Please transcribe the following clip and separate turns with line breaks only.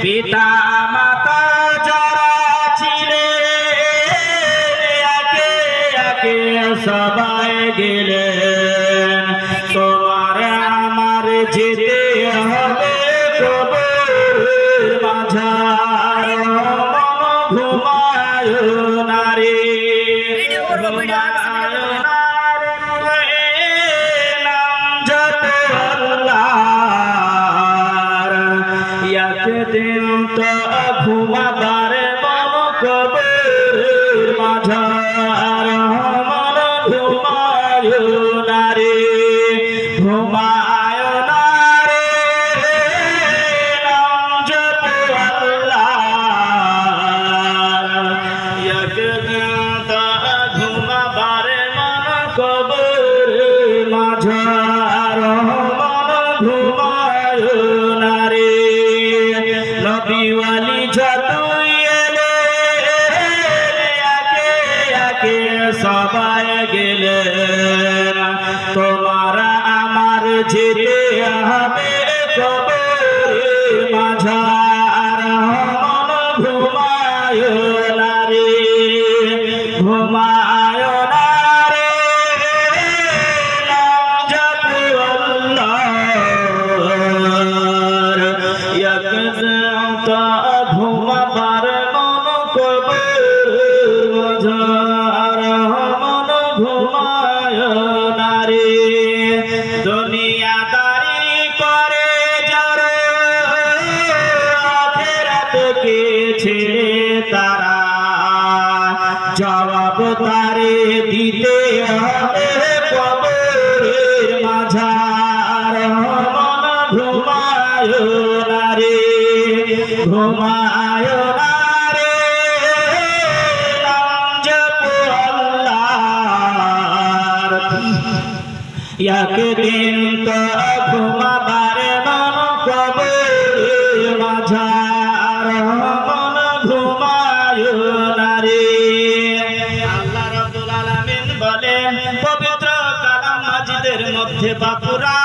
পিতা মাতা যারা ছিলেন একে একে সবাই গেলেন, তোমার আমার যেতে হবে কবরের মাঝার, ঘুমায় নারী দিন তো ঘুমাবার মন কবরের মাঝার, মন ঘুমায় নারী ঘুমায় নারী নাম জপ আল্লাহর, একদিন তো ঘুমাবার মন কবরের মাঝার, মন ঘুমায় নারী নবীওয়ালি যতই এলেন একে একে সবাই গেলেন, তোমার আমার যেতে হবে কবরের মাঝার, মন ঘুমায় নারী ঘুমায় নারী নাম জপ আল্লাহর, ঘুমাবার মন কবরের মাঝার, মন ঘুমায় নারী দুনিয়াদারি করে যারা আখিরাতকে ছেড়ে তারা, জবাব তারে দিতে হবে কবরের মাঝার, মন ঘুমায় নারী ঘুমায় নারী নাম জপ আল্লাহর, একদিন তো ঘুমাবার মন কবরের মাঝার, মন ঘুমায় নারী। আল্লাহ রাব্বুল আলামিন বলেন পবিত্র কালাম মাজিদের মধ্যে বাপুরা